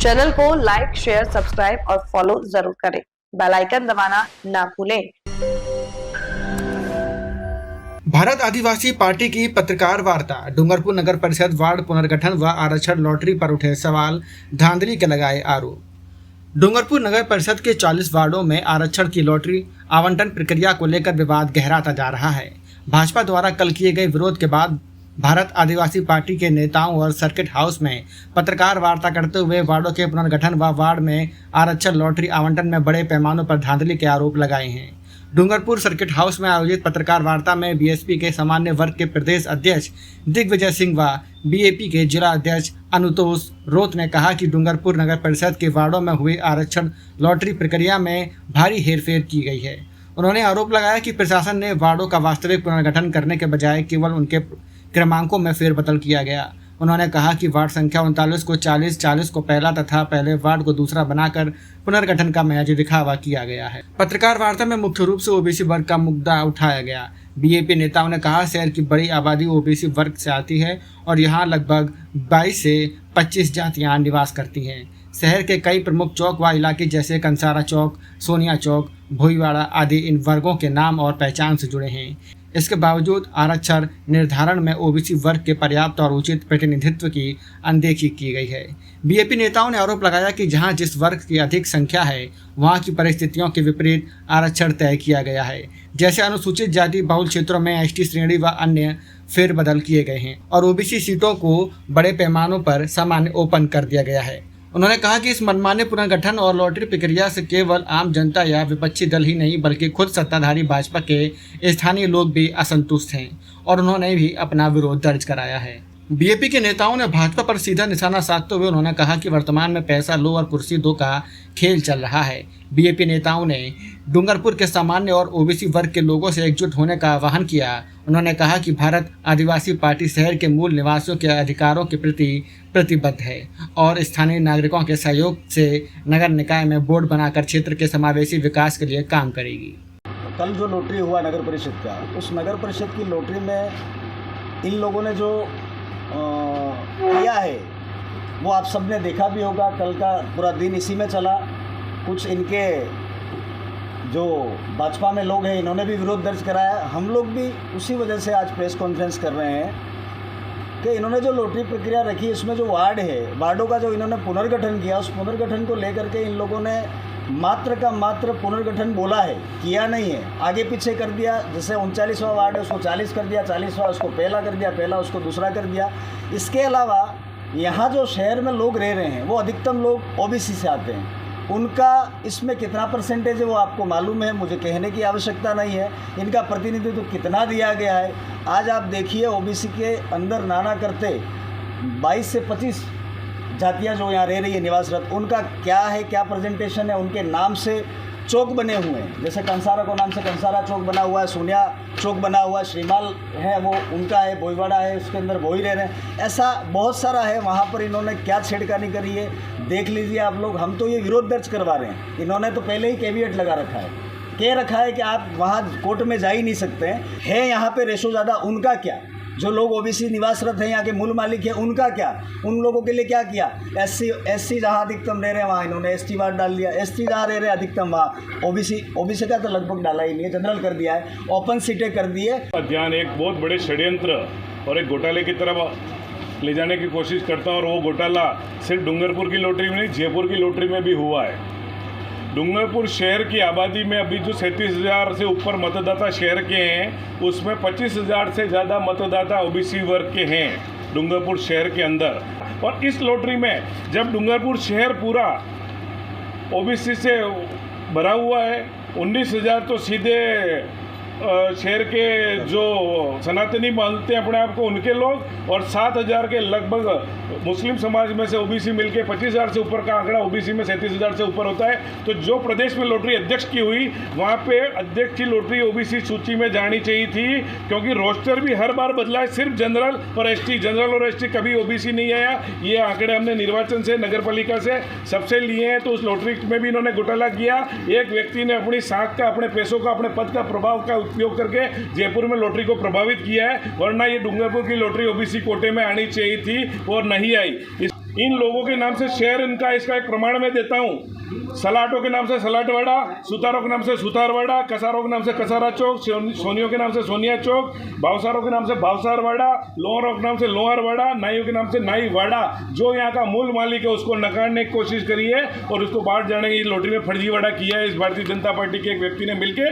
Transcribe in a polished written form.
Channel को like, share, subscribe और follow जरूर करें। बेल आइकन दबाना ना भूलें। भारत आदिवासी पार्टी की पत्रकार वार्ता। डूंगरपुर नगर परिषद वार्ड पुनर्गठन व आरक्षण लॉटरी पर उठे सवाल, धांधली के लगाए आरोप। डूंगरपुर नगर परिषद के 40 वार्डों में आरक्षण की लॉटरी आवंटन प्रक्रिया को लेकर विवाद गहराता जा रहा है। भाजपा द्वारा कल किए गए विरोध के बाद भारत आदिवासी पार्टी के नेताओं और सर्किट हाउस में पत्रकार वार्ता करते हुए वार्डों के पुनर्गठन व वार्ड में आरक्षण लॉटरी आवंटन में बड़े पैमाने पर धांधली के आरोप लगाए हैं। डूंगरपुर सर्किट हाउस में आयोजित पत्रकार वार्ता में बीएसपी के सामान्य वर्ग के प्रदेश अध्यक्ष दिग्विजय सिंह व बीएपी के जिला अध्यक्ष अनुतोष रोत ने कहा कि डूंगरपुर नगर परिषद के वार्डों में हुई आरक्षण लॉटरी प्रक्रिया में भारी हेरफेर की गई है। उन्होंने आरोप लगाया कि प्रशासन ने वार्डों का वास्तविक पुनर्गठन करने के बजाय केवल उनके क्रमांकों में फेरबदल किया गया। उन्होंने कहा कि वार्ड संख्या 39 को 40, 40 को पहला तथा पहले वार्ड को दूसरा बनाकर पुनर्गठन का महज दिखावा किया गया है। पत्रकार वार्ता में मुख्य रूप से ओबीसी वर्ग का मुद्दा उठाया गया। बीएपी नेताओं ने कहा, शहर की बड़ी आबादी ओबीसी वर्ग से आती है और यहाँ लगभग 22 से 25 जातियाँ निवास करती हैं। शहर के कई प्रमुख चौक व इलाके जैसे कंसारा चौक, सोनिया चौक, भोईवाड़ा आदि इन वर्गों के नाम और पहचान से जुड़े हैं। इसके बावजूद आरक्षण निर्धारण में ओबीसी वर्ग के पर्याप्त और उचित प्रतिनिधित्व की अनदेखी की गई है। बीएपी नेताओं ने आरोप लगाया कि जहां जिस वर्ग की अधिक संख्या है वहां की परिस्थितियों के विपरीत आरक्षण तय किया गया है। जैसे अनुसूचित जाति बहुल क्षेत्रों में एसटी श्रेणी व अन्य फेरबदल किए गए हैं और ओबीसी सीटों को बड़े पैमानों पर सामान्य ओपन कर दिया गया है। उन्होंने कहा कि इस मनमाने पुनर्गठन और लॉटरी प्रक्रिया से केवल आम जनता या विपक्षी दल ही नहीं बल्कि खुद सत्ताधारी भाजपा के स्थानीय लोग भी असंतुष्ट हैं और उन्होंने भी अपना विरोध दर्ज कराया है। बीएपी के नेताओं ने भाजपा पर सीधा निशाना साधते हुए उन्होंने कहा कि वर्तमान में पैसा लो और कुर्सी दो का खेल चल रहा है। बीएपी नेताओं ने डूंगरपुर के सामान्य और ओबीसी वर्ग के लोगों से एकजुट होने का आह्वान किया। उन्होंने कहा कि भारत आदिवासी पार्टी शहर के मूल निवासियों के अधिकारों के प्रति प्रतिबद्ध है और स्थानीय नागरिकों के सहयोग से नगर निकाय में बोर्ड बनाकर क्षेत्र के समावेशी विकास के लिए काम करेगी। कल जो लॉटरी हुआ नगर परिषद का, उस नगर परिषद की लॉटरी में इन लोगों ने जो किया है वो आप सबने देखा भी होगा। कल का पूरा दिन इसी में चला। कुछ इनके जो भाजपा में लोग हैं इन्होंने भी विरोध दर्ज कराया। हम लोग भी उसी वजह से आज प्रेस कॉन्फ्रेंस कर रहे हैं कि इन्होंने जो लॉटरी प्रक्रिया रखी है उसमें जो वार्ड है, वार्डों का जो इन्होंने पुनर्गठन किया, उस पुनर्गठन को लेकर के इन लोगों ने मात्र का मात्र पुनर्गठन बोला है, किया नहीं है। आगे पीछे कर दिया। जैसे 39वां वार्ड है उसको 40 कर दिया, 40वां उसको पहला कर दिया, पहला उसको दूसरा कर दिया। इसके अलावा यहाँ जो शहर में लोग रह रहे हैं वो अधिकतम लोग ओबीसी से आते हैं। उनका इसमें कितना परसेंटेज है वो आपको मालूम है, मुझे कहने की आवश्यकता नहीं है। इनका प्रतिनिधित्व कितना दिया गया है आज आप देखिए। ओबीसी के अंदर नाना करते 22 से 25 जातियाँ जो यहाँ रह रही है निवासरत, उनका क्या है, क्या प्रेजेंटेशन है। उनके नाम से चौक बने हुए हैं। जैसे कंसारा को नाम से कंसारा चौक बना हुआ है, सोनिया चौक बना हुआ है, श्रीमाल है वो उनका है, भोईवाड़ा है उसके अंदर भोई रह रहे हैं। ऐसा बहुत सारा है। वहाँ पर इन्होंने क्या छेड़खानी करी है देख लीजिए आप लोग। हम तो ये विरोध दर्ज करवा रहे हैं। इन्होंने तो पहले ही कैविएट लगा रखा है, कह रखा है कि आप वहाँ कोर्ट में जा ही नहीं सकते हैं। है यहाँ पे रेशो ज़्यादा, उनका क्या? जो लोग ओबीसी निवासरत हैं यहाँ के मूल मालिक हैं उनका क्या? उन लोगों के लिए क्या किया? एससी जहाँ अधिकतम रह रहे हैं वहाँ इन्होंने एसटी वार्ड डाल दिया। एसटी जहाँ रह रहे हैं अधिकतम वहाँ ओबीसी का तो लगभग डाला ही नहीं है, जनरल कर दिया है, ओपन सीटें कर दी है। ध्यान एक बहुत बड़े षड्यंत्र और एक घोटाले की तरफ ले जाने की कोशिश करता हूँ और वो घोटाला सिर्फ डूंगरपुर की लॉटरी में नहीं, जयपुर की लॉटरी में भी हुआ है। डूंगरपुर शहर की आबादी में अभी जो 37,000 से ऊपर मतदाता शहर के हैं उसमें 25,000 से ज़्यादा मतदाता ओबीसी वर्ग के हैं डूंगरपुर शहर के अंदर। और इस लॉटरी में जब डूंगरपुर शहर पूरा ओबीसी से भरा हुआ है, 19,000 तो सीधे शहर के जो सनातनी मानते हैं अपने आप को उनके लोग और 7,000 के लगभग मुस्लिम समाज में से ओबीसी मिलके 25,000 से ऊपर का आंकड़ा ओबीसी में 37,000 से ऊपर होता है। तो जो प्रदेश में लॉटरी अध्यक्ष की हुई वहाँ पे अध्यक्ष की लॉटरी ओबीसी सूची में जानी चाहिए थी, क्योंकि रोस्टर भी हर बार बदला है। सिर्फ जनरल और एसटी, जनरल और एसटी कभी ओबीसी नहीं आया। ये आंकड़े हमने निर्वाचन से, नगर पालिका से सबसे लिए हैं। तो उस लॉटरी में भी इन्होंने घोटाला किया। एक व्यक्ति ने अपनी साख का, अपने पैसों का, अपने पद का प्रभाव का उपयोग करके जयपुर में लॉटरी को प्रभावित किया है, वरना ये डूंगरपुर की लॉटरी ओबीसी कोटे में आनी चाहिए थी और नहीं आई। इन लोगों के नाम से शहर इनका, इसका एक प्रमाण मैं देता हूँ। सलाटों के नाम से सलाटवाड़ा, सुतारों के नाम से सुतारवाड़ा, कसारों के नाम से कसारा चौक, सोनियों के नाम से सोनिया चौक, भावसारों के नाम से भावसारवाड़ा, लोहारों के नाम से लोहारवाड़ा, नाइयों के नाम से नाईवाड़ा। जो यहाँ का मूल मालिक है उसको नकारने की कोशिश करी है और उसको बाहर जाने की लॉटरी में फर्जीवाड़ा किया है इस भारतीय जनता पार्टी के एक व्यक्ति ने मिलकर।